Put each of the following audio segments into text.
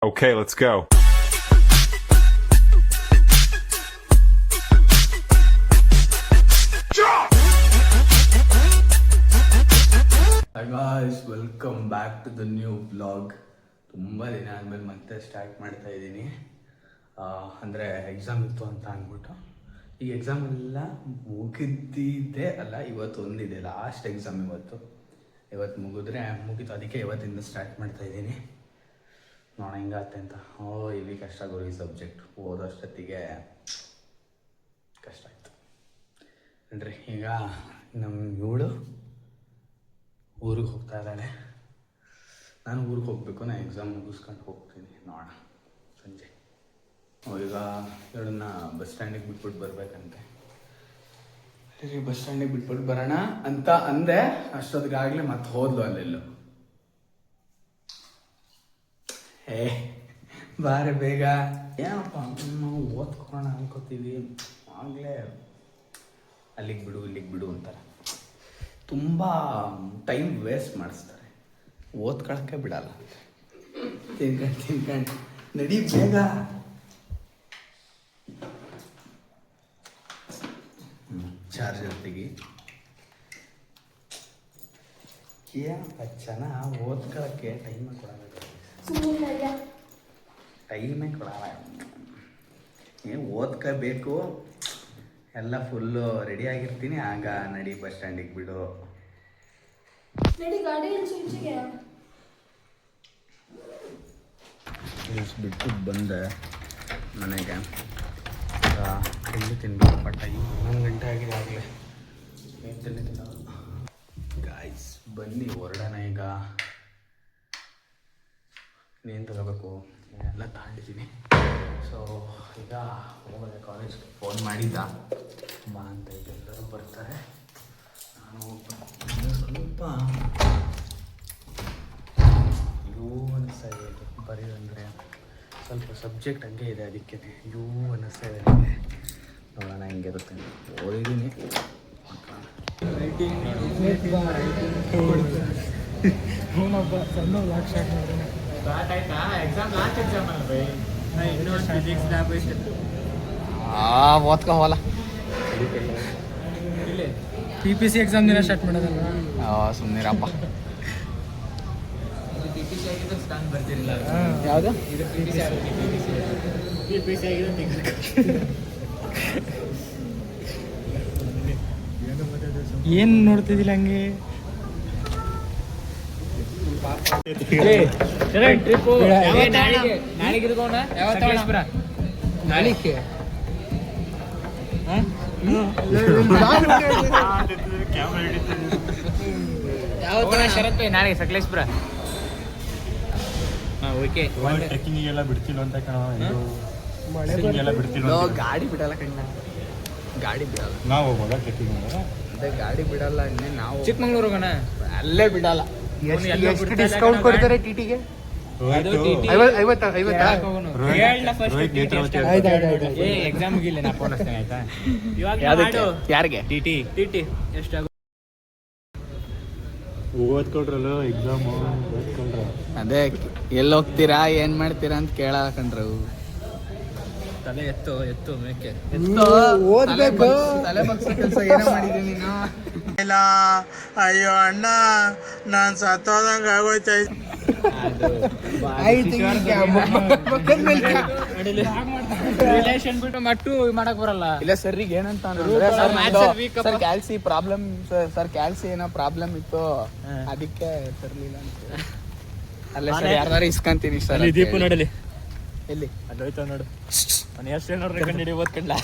Okay, let's go. Hi guys, welcome back to the new vlog. ತುಂಬ ದಿನ ಆದಮೇಲೆ ಮತ್ತೆ ಸ್ಟಾರ್ಟ್ ಮಾಡ್ತಾ ಇದ್ದೀನಿ. ಅಂದರೆ ಎಕ್ಸಾಮ್ ಇತ್ತು ಅಂತ ಅಂದ್ಬಿಟ್ಟು ಈ ಎಕ್ಸಾಮ್ ಎಲ್ಲ ಮುಗಿದಿದ್ದೆ ಅಲ್ಲ, ಇವತ್ತು ಒಂದಿದೆ ಲಾಸ್ಟ್ ಎಕ್ಸಾಮ್. ಇವತ್ತು ಮುಗೀತು, ಅದಕ್ಕೆ ಇವತ್ತಿಂದ ಸ್ಟಾರ್ಟ್ ಮಾಡ್ತಾ ಇದ್ದೀನಿ. ನೋಡೋಣ ಹಿಂಗಾಗುತ್ತೆ ಅಂತ. ಇಲ್ಲಿ ಕಷ್ಟ ಗುರು, ಈ ಸಬ್ಜೆಕ್ಟ್ ಓದೋಷ್ಟೊತ್ತಿಗೆ ಕಷ್ಟ ಆಯಿತು ಅಂದರೆ. ಈಗ ನಮ್ಮ ಇವಳು ಊರಿಗೆ ಹೋಗ್ತಾ ಇದ್ದಾಳೆ, ನಾನು ಊರಿಗೆ ಹೋಗಬೇಕು. ನಾನು ಎಕ್ಸಾಮ್ ಮುಗಿಸ್ಕೊಂಡು ಹೋಗ್ತೀನಿ, ನೋಡೋಣ ಸಂಜೆ. ಈಗ ಇವಳನ್ನ ಬಸ್ ಸ್ಟ್ಯಾಂಡಿಗೆ ಬಿಟ್ಬಿಟ್ಟು ಬರಬೇಕಂತೆ. ಸರಿ, ಬಸ್ ಸ್ಟ್ಯಾಂಡಿಗೆ ಬಿಟ್ಬಿಟ್ಟು ಬರೋಣ ಅಂತ ಅಂದೆ. ಅಷ್ಟೊತ್ತಿಗಾಗಲೇ ಮತ್ತೆ ಹೋದ್ಲು ಅಲ್ಲೆಲ್ಲೋ. ಬಾರೆ ಬೇಗ, ಏನಪ್ಪ ನಾವು ಓದ್ಕೊಳ್ಳೋಣ ಅನ್ಕೋತೀವಿ, ಆಗಲೇ ಅಲ್ಲಿಗೆ ಬಿಡು ಇಲ್ಲಿಗೆ ಬಿಡು ಅಂತಾರೆ. ತುಂಬ ಟೈಮ್ ವೇಸ್ಟ್ ಮಾಡಿಸ್ತಾರೆ, ಓದ್ಕೊಳಕ್ಕೆ ಬಿಡಲ್ಲ. ತಿನ್ಕೊಂಡು ನಡಿ ಬೇಗ. ಚಾರ್ಜರ್ ತೆಗಿ. ಏನಪ್ಪ ಚೆನ್ನಾಗಿ ಓದ್ಕೊಳಕ್ಕೆ ಟೈಮೇ ಕೊಡಲ್ಲ, ಟೈಮೇ ಕೊಡಲ್ಲ. ಏನು ಓದ್ಕೋಬೇಕು, ಎಲ್ಲ ಫುಲ್ಲು ರೆಡಿ ಆಗಿರ್ತೀನಿ. ಆಗ ನಡಿ ಬಸ್ ಸ್ಟ್ಯಾಂಡಿಗೆ ಬಿಡು. ಬಿಟ್ಟು ಬಂದೆ ಮನೆಗೆ. ತಿನ್ಬೇಕು ಪಟ್ಟ. 11 ಗಂಟೆ ಆಗಿದೆ ಆಗಲೇ. ಏನು ತಿನ್ನೋದು ಗಾಯ್ಸ್, ಬನ್ನಿ ಹೊರಡೋಣ ಈಗ. ಇನ್ನೇನು ತಗೋಬೇಕು ಎಲ್ಲ ತಗೊಂಡಿದ್ದೀನಿ. ಸೊ ಈಗ ಹೋಗೋದೆ ಕಾಲೇಜ್ಗೆ. ಫೋನ್ ಮಾಡಿದ್ದ ಬಾ ಅಂತ. ಈಗ ಎಲ್ಲರೂ ಬರ್ತಾರೆ, ನಾನು ಸ್ವಲ್ಪ ಯೂ ಅನ್ನಿಸ್ತಾ ಇದೆ ಬರೆಯೋದಂದರೆ. ಸ್ವಲ್ಪ ಸಬ್ಜೆಕ್ಟ್ ಹಂಗೆ ಇದೆ, ಅದಕ್ಕೆ ಯೂ ಅನ್ನಿಸ್ತಾ ಇದೆ ನನಗೆ. ನೋಡೋಣ ಹೆಂಗಿರುತ್ತೆ. ಓದಿದ್ದೀನಿ. ಓದ್ಕೋವಲ್ಲ. PPC ಎಕ್ಸಾಮ್ ದಿನ ಸ್ಟಾರ್ಟ್ ಮಾಡೋದಲ್ಲ. ಸುಮ್ಮನಿರಪ್ಪ. ಯಾವುದು ಏನು ನೋಡ್ತಿದ್ದಿಲ್ಲ ಹಂಗೆ. ನಾಳಿಗೆ ಶರತ್ ಭಾಯ್ ನಾಳೆಗೆ ಸಕಲೇಶ್ಪುರ. ಓಕೆ, ಟ್ರೆಕ್ಕಿಂಗಿಗೆಲ್ಲ ಬಿಡ್ತಿಲ್ಲ ಅಂತ ಕಣ. ಬಿಡ್ತಿಲ್ಲ, ಗಾಡಿ ಬಿಡಲ್ಲ ಕಣ್ಣ, ಗಾಡಿ ಬಿಡಲ್ಲ. ನಾವು ಹೋಗೋದ ಟ್ರೆಕ್ಕಿಂಗ್ ಅದೇ ಗಾಡಿ ಬಿಡಲ್ಲ. ಇನ್ನೇ ನಾವು ಚಿಕ್ಕಮಂಗ್ಳೂರು ಹೋಗೋಣ, ಅಲ್ಲೇ ಬಿಡಲ್ಲ. ಎಷ್ಟು ಡಿಸ್ಕೌಂಟ್ ಕೊಡ್ತಾರೆ ಟಿಟಿಗೆ? 50. ಎಕ್ಸಾಮ್ ಮುಗಿಲ್ಲ, ನಾ ಫೋನ್ ಹಚ್ತೇನೆ ಆಯ್ತಾ? ಯಾರಿಗೆ? ಟಿಟಿ ಎಷ್ಟಾಗ ಓದ್ಕೊಳ್ರಲ್ಲ ಎಕ್ಸಾಮು ಓದ್ಕೊಳ್ರ. ಅದೇ ಎಲ್ಲಿ ಹೋಗ್ತೀರಾ ಏನ್ ಮಾಡ್ತೀರಾ ಅಂತ ಕೇಳಕಂಡ್ರು. ತಲೆ ಎತ್ತು ಮೇಕೆ ಓದ್ಬೇಕು. ತಲೆ ಬಗ್ಸೋ ಕೆಲಸ ಏನೋ ಮಾಡಿದ್ದೀನಿ ನೀನು. ಇಲ್ಲ, ಅಯ್ಯೋ ಅಣ್ಣ, ನಾನು ಸತ್ತೋದಂಗ ಆಗೋಯ್ತಾ. ರಿಲೇಷನ್ ಬಿಟ್ಟು ಮಟ್ಟು ಮಾಡಕ್ ಬರಲ್ಲ. ಇಲ್ಲ ಸರ್ರಿಗೆ ಏನಂತ ಸರ್ ಕ್ಯಾಲ್ಸಿ ಪ್ರಾಬ್ಲಮ್, ಸರ್ ಕ್ಯಾಲ್ಸಿ ಏನೋ ಪ್ರಾಬ್ಲಮ್ ಇತ್ತು, ಅದಕ್ಕೆ ತರ್ಲಿಲ್ಲ ಅಂತ. ಅಲ್ಲೇ ಸರ್ ಯಾರು ಇಸ್ಕೊಂತೀನಿ ಸರ್. ದೀಪು ನೋಡಲಿ ಎಲ್ಲಿ ಅದೋಯ್ತಾವ ನೋಡು. ನಾನು ಎಷ್ಟು ನೋಡ್ರಿ ಕಂಡು ಓದ್ಕೊಂಡ್ಲ.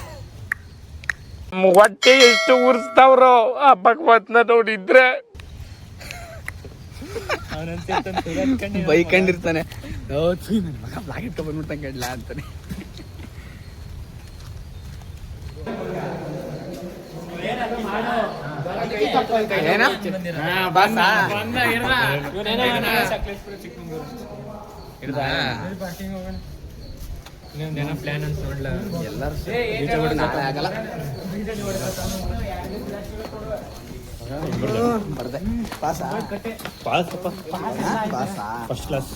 ಹೊಟ್ಟೆ ಎಷ್ಟು ಉರ್ಸ್ತಾವ್ರೋ ಆ ಭಗವತ್ನ ನೋಡಿದ್ರೆ. ಬೈಕೊಂಡಿರ್ತಾನೆ, ನನ್ನ ಮಗ ಬ್ಲಾಗ್ ಇಟ್ಕೊ ಬಂದ್ಬಿಡ್ತಾನೆ ಕೇಳಲ್ಲ ಅಂತಾನೆ. ಏನ ಪ್ಲಾನ್ ಅಂತ ನೋಡ್ಲ. ಎಲ್ಲರೂ ಆಗಲ್ಲ. ಬರ್ದೆ ಪಾಸ ಫಸ್ಟ್ ಕ್ಲಾಸ್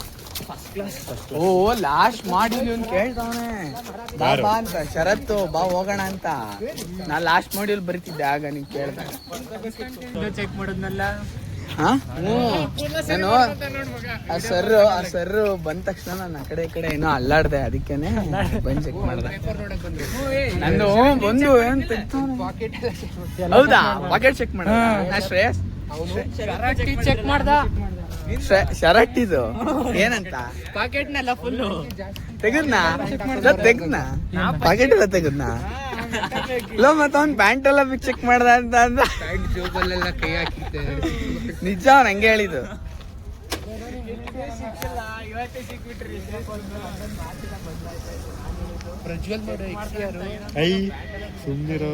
ಓ ಲಾಸ್ಟ್ ಮಾಡ್ಯೂಲ್ ಇವ್ನು ಕೇಳ್ತಾವನೆ ಬಾ ಬಾ ಅಂತ ಶರತ್ತು ಬಾ ಹೋಗೋಣ ಅಂತ. ನಾ ಲಾಸ್ಟ್ ಮಾಡ್ಯೂಲ್ ಬರೀತಿದ್ದೆ ಆಗ ನೀನ್ ಕೇಳ್ದ. ಚೆಕ್ ಮಾಡೋದ್ನಲ್ಲ. ಹಾ ನಾನು ಆ ಸರ್ ಬಂದ ತಕ್ಷಣ ನಾನು ಆ ಕಡೆ ಈ ಕಡೆ ಏನೋ ಅಲ್ಲಾಡ್ದೆ, ಅದಕ್ಕೇನೆ ಬಂದ್ ಚೆಕ್ ಮಾಡ್ದೆ. ನಂದು ಬಂದು ಏನ್ ತೆಗ್ತಾವ್ನೆ. ಹೌದಾ ಪಾಕೆಟ್ ಚೆಕ್ ಮಾಡ ಶ್ರೇಯಸ್ ಚೆಕ್ ಮಾಡ್ದ. ಶರಟ್ ಇದು ಏನಂತ ಪಾಕೆಟ್ನೆಲ್ಲ ಫುಲ್ಲು ತೆಗದ್ನಾ ಪಾಕೆಟ್ ಎಲ್ಲ ತೆಗದ್ನಾ ಇಲ್ಲ ಮತ್ತ ಅವ್ನ್ ಪ್ಯಾಂಟ್ ಎಲ್ಲ ಬಿಗ್ ಚೆಕ್ ಮಾಡ್ದ ಅಂತ ಅಂದ. ಜೋಬಲ್ಲೆಲ್ಲ ಕೈ ಹಾಕಿದ್ದೆ. ನಿಜ ಅವ್ನು ಹಂಗೆ ಹೇಳಿದ್ದು. ಪ್ರಜ್ವಲ್ ನೋಡು ಐ ಸುಮ್ನಿರೋ.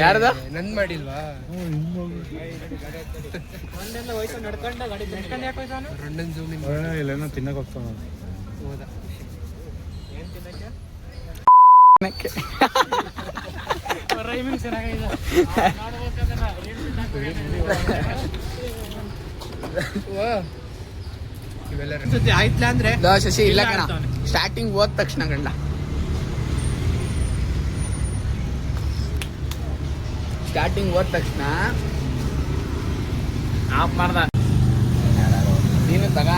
ಯಾರ್ದ ನಂದ್ ಮಾಡಿಲ್ವಾ? ಇಲ್ಲೇನೋ ತಿನ್ನಕ್ ಹೋಗ್ತಾವ. ಆಯ್ತಲ್ಲ ಅಂದ್ರೆ ಶಶಿ ಇಲ್ಲ ಕಣ, ಸ್ಟಾರ್ಟಿಂಗ್ ಹೋದ ತಕ್ಷಣ ಗಂಡ ಆಫ್ ಮಾಡ್ದ. ನೀನು ತಗ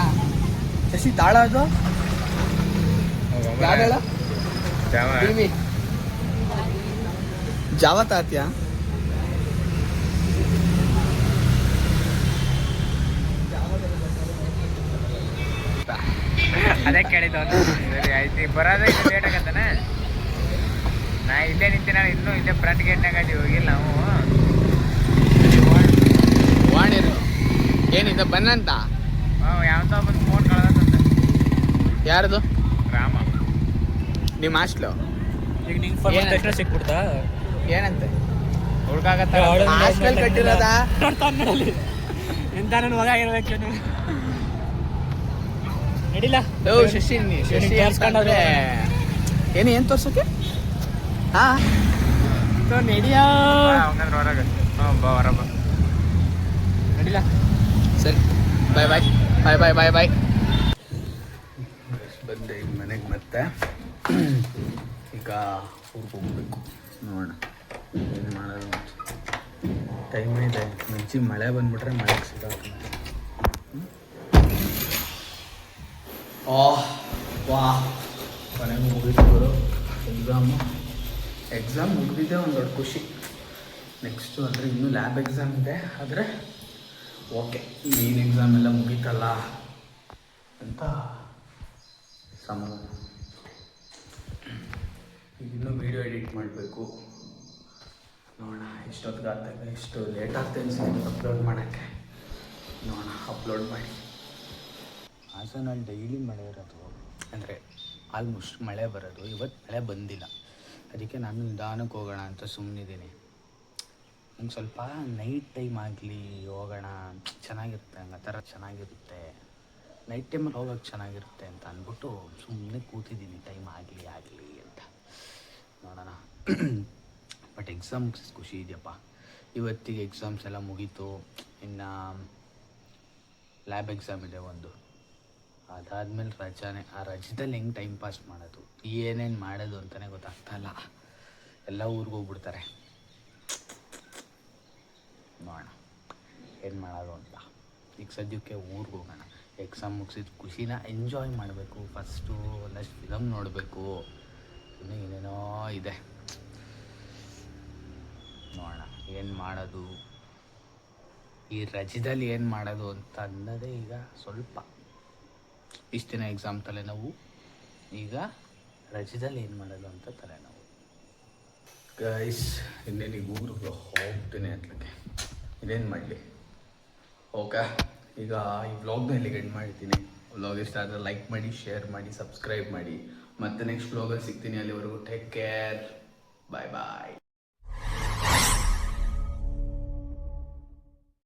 ಶಶಿ ತಾಳ ಅದು ಯಾವ್ದಳ ಜಾವ ತಾತ್ಯ ಅದೇ ಕೇಳಿದ್ದು. ಸರಿ ಆಯ್ತು, ಬರೋದೇ ಇದು ಲೇಟ್ ಆಗತ್ತಾನೆ. ನಾ ಇಲ್ಲೇ ನಿಂತೀನಿ, ಇನ್ನೂ ಇಲ್ಲೇ ಫ್ರಂಟ್ ಗೇಟ್ನಾಗ ಹೋಗಿಲ್ಲ ನಾವು. ವಾಣಿರು ಏನಿದೆ ಬನ್ನಂತ ಯಾವಂತ ಬಂದು ಫೋನ್ ಕಳ್ದಂತ. ಯಾರ್ದು? ರಾಮ. ನಿಮ್ಮ ಹಾಸ್ಟ್ಲು ಈಗ ನಿಂಗೆ ಫೋನ್ ತಕ್ಷಣ ಸಿಕ್ಬಿಡ್ತಾ? ಏನಂತೆ ಹುಡ್ಕಾಗತ್ತ ಹಾಸ್ಟೆಲ್ ಕಟ್ಟಿರೋದಾ? ಎಂತ ನನ್ನ ಮಗ ಇರ್ಬೇಕು ನಡಿಲ್ಲ. ಶಶಿ ಅನ್ಸ್ಕೊಂಡ್ರೆ ಏನ್ ತೋರ್ಸಕ್ಕೆ? ಹಾ ನಡಿಯಾ ಹೊರಗೆ. ಬರಬ ನಡಿಲ್ಲ. ಸರಿ ಬಾಯ್ ಬಾಯ್ ಬಾಯ್ ಬಾಯ್ ಬಾಯ್ ಬಾಯ್. ಬಂದೆ ಈಗ ಮನೆಗೆ ಮತ್ತೆ. ಈಗ ಊರಿಗೆ ಹೋಗ್ಬೇಕು, ನೋಡೋಣ ಏನು ಮಾಡೋದು. ಟೈಮ್ ಇದೆ, ಮುಂಚೆ ಮಳೆ ಬಂದ್ಬಿಟ್ರೆ ಮಳೆಗೆ ಸಿಗುತ್ತೆ. ವಾ ಕೊನೆಗೂ ಮುಗಿಸ್ಬೋದು ಎಕ್ಸಾಮ್ ಮುಗಿದಿದ್ದೆ ಒಂದು ದೊಡ್ಡ ಖುಷಿ. ನೆಕ್ಸ್ಟು ಅಂದರೆ ಇನ್ನೂ ಲ್ಯಾಬ್ ಎಕ್ಸಾಮ್ ಇದೆ, ಆದರೆ ಓಕೆ ಮೇನ್ ಎಕ್ಸಾಮ್ ಎಲ್ಲ ಮುಗೀತಲ್ಲ ಅಂತ ಸಮಾಧಾನ. ಈಗ ಇನ್ನೂ ವೀಡಿಯೋ ಎಡಿಟ್ ಮಾಡಬೇಕು, ನೋಡೋಣ ಎಷ್ಟೊತ್ತಿಗಾಗ್ತದೆ. ಎಷ್ಟು ಲೇಟ್ ಆಗ್ತದೆ ಅನ್ಸುತ್ತೆ ಅಪ್ಲೋಡ್ ಮಾಡೋಕ್ಕೆ. ನೋಡೋಣ ಅಪ್ಲೋಡ್ ಮಾಡಿ. ಹಾಸನಲ್ಲಿ ಡೈಲಿ ಮಳೆ ಇರೋದು, ಅಂದರೆ ಆಲ್ಮೋಸ್ಟ್ ಮಳೆ ಬರೋದು. ಇವತ್ತು ಮಳೆ ಬಂದಿಲ್ಲ, ಅದಕ್ಕೆ ನಾನು ನಿಧಾನಕ್ಕೆ ಹೋಗೋಣ ಅಂತ ಸುಮ್ಮನಿದ್ದೀನಿ. ನಂಗೆ ಸ್ವಲ್ಪ ನೈಟ್ ಟೈಮ್ ಆಗಲಿ ಹೋಗೋಣ, ಚೆನ್ನಾಗಿರುತ್ತೆ, ಹಂಗೆ ಆ ಥರ ಚೆನ್ನಾಗಿರುತ್ತೆ. ನೈಟ್ ಟೈಮಲ್ಲಿ ಹೋಗೋಕ್ಕೆ ಚೆನ್ನಾಗಿರುತ್ತೆ ಅಂತ ಅಂದ್ಬಿಟ್ಟು ಸುಮ್ಮನೆ ಕೂತಿದ್ದೀನಿ, ಟೈಮ್ ಆಗಲಿ ಅಂತ. ನೋಡೋಣ. ಬಟ್ ಎಕ್ಸಾಮ್ ಮುಗಿಸಿದ ಖುಷಿ ಇದೆಯಪ್ಪ. ಇವತ್ತಿಗೆ ಎಕ್ಸಾಮ್ಸ್ ಎಲ್ಲ ಮುಗೀತು. ಇನ್ನು ಲ್ಯಾಬ್ ಎಕ್ಸಾಮ್ ಇದೆ ಒಂದು, ಅದಾದಮೇಲೆ ರಜಾನೆ. ಆ ರಜದಲ್ಲಿ ಹೆಂಗೆ ಟೈಮ್ ಪಾಸ್ ಮಾಡೋದು, ಏನೇನು ಮಾಡೋದು ಅಂತಲೇ ಗೊತ್ತಾಗ್ತಾಯಿಲ್ಲ. ಎಲ್ಲ ಊರಿಗೆ ಹೋಗ್ಬಿಡ್ತಾರೆ. ನೋಡೋಣ ಏನು ಮಾಡೋದು ಅಂತ. ಈಗ ಸದ್ಯಕ್ಕೆ ಊರಿಗೆ ಹೋಗೋಣ. ಎಕ್ಸಾಮ್ ಮುಗಿಸಿದ ಖುಷಿನ ಎಂಜಾಯ್ ಮಾಡಬೇಕು. ಫಸ್ಟು ಒಂದಷ್ಟು ಫಿಲಮ್ ನೋಡಬೇಕು, ಇನ್ನೂ ಏನೇನೋ ಇದೆ. ನೋಡೋಣ ಏನು ಮಾಡೋದು, ಈ ರಜದಲ್ಲಿ ಏನು ಮಾಡೋದು ಅಂತ ಅನ್ನೋದೇ ಈಗ ಸ್ವಲ್ಪ. ಇಷ್ಟು ದಿನ ಎಕ್ಸಾಮ್ ತಲೆನೋವು, ಈಗ ರಜದಲ್ಲಿ ಏನು ಮಾಡೋದು ಅಂತ ತಲೆನೋವು. ಗೈಸ್ ಇನ್ನೇನಿಗೆ ಊರಿಗೆ ಹೋಗ್ತೀನಿ ಅತ್ಲಕ್ಕೆ, ಇನ್ನೇನು ಮಾಡಲಿ. ಓಕೆ, ಈಗ ಈ ವ್ಲಾಗ್ನ ಇಲ್ಲಿಗೆ ಎಂಡ್ ಮಾಡ್ತೀನಿ. ವ್ಲಾಗ್ ಇಷ್ಟ ಆದರೆ ಲೈಕ್ ಮಾಡಿ, ಶೇರ್ ಮಾಡಿ, ಸಬ್ಸ್ಕ್ರೈಬ್ ಮಾಡಿ. ಮತ್ತೆ ನೆಕ್ಸ್ಟ್ ವ್ಲಾಗಲ್ಲಿ ಸಿಗ್ತೀನಿ. ಅಲ್ಲಿವರೆಗೂ ಟೇಕ್ ಕೇರ್, ಬಾಯ್ ಬಾಯ್.